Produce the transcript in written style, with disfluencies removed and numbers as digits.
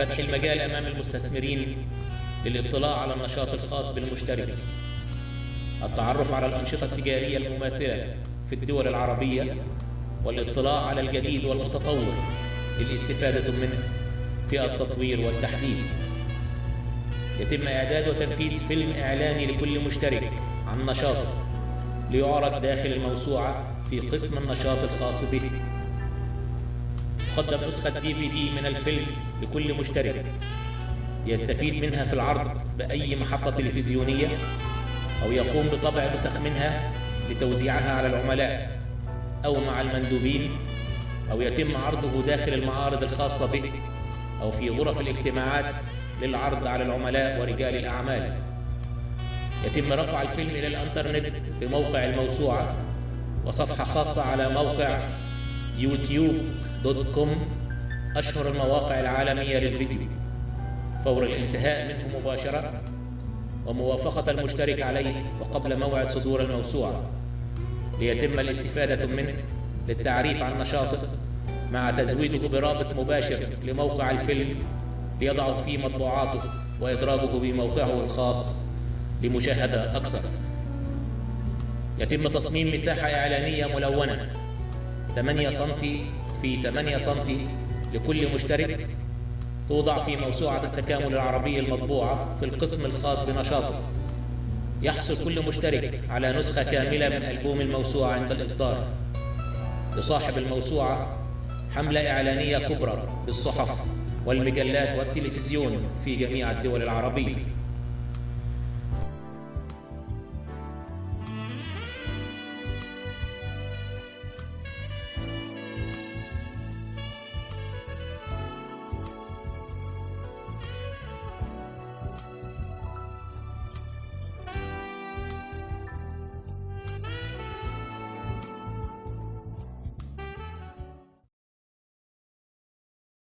فتح المجال أمام المستثمرين للاطلاع على النشاط الخاص بالمشترك، التعرف على الأنشطة التجارية المماثلة في الدول العربية، والاطلاع على الجديد والمتطور للاستفادة منه في التطوير والتحديث. يتم إعداد وتنفيذ فيلم إعلاني لكل مشترك عن نشاطه ليعرض داخل الموسوعة في قسم النشاط الخاص به. تقدم نسخة DVD من الفيلم لكل مشترك يستفيد منها في العرض بأي محطة تلفزيونية، أو يقوم بطبع نسخ منها لتوزيعها على العملاء أو مع المندوبين، أو يتم عرضه داخل المعارض الخاصة به أو في غرف الاجتماعات للعرض على العملاء ورجال الأعمال. يتم رفع الفيلم إلى الإنترنت بموقع الموسوعة وصفحة خاصة على موقع youtube.com، أشهر المواقع العالمية للفيديو، فور الانتهاء منه مباشرة وموافقة المشترك عليه وقبل موعد صدور الموسوعة، ليتم الاستفادة منه للتعريف عن نشاطه، مع تزويده برابط مباشر لموقع الفيلم ليضعه في مطبوعاته وإدراجه بموقعه الخاص لمشاهدة أكثر. يتم تصميم مساحة إعلانية ملونة 8 سم في 8 سم لكل مشترك، توضع في موسوعة التكامل العربي المطبوعة في القسم الخاص بنشاطه. يحصل كل مشترك على نسخة كاملة من ألبوم الموسوعة عند الإصدار. لصاحب الموسوعة حملة إعلانية كبرى بالصحف والمجلات والتلفزيون في جميع الدول العربية.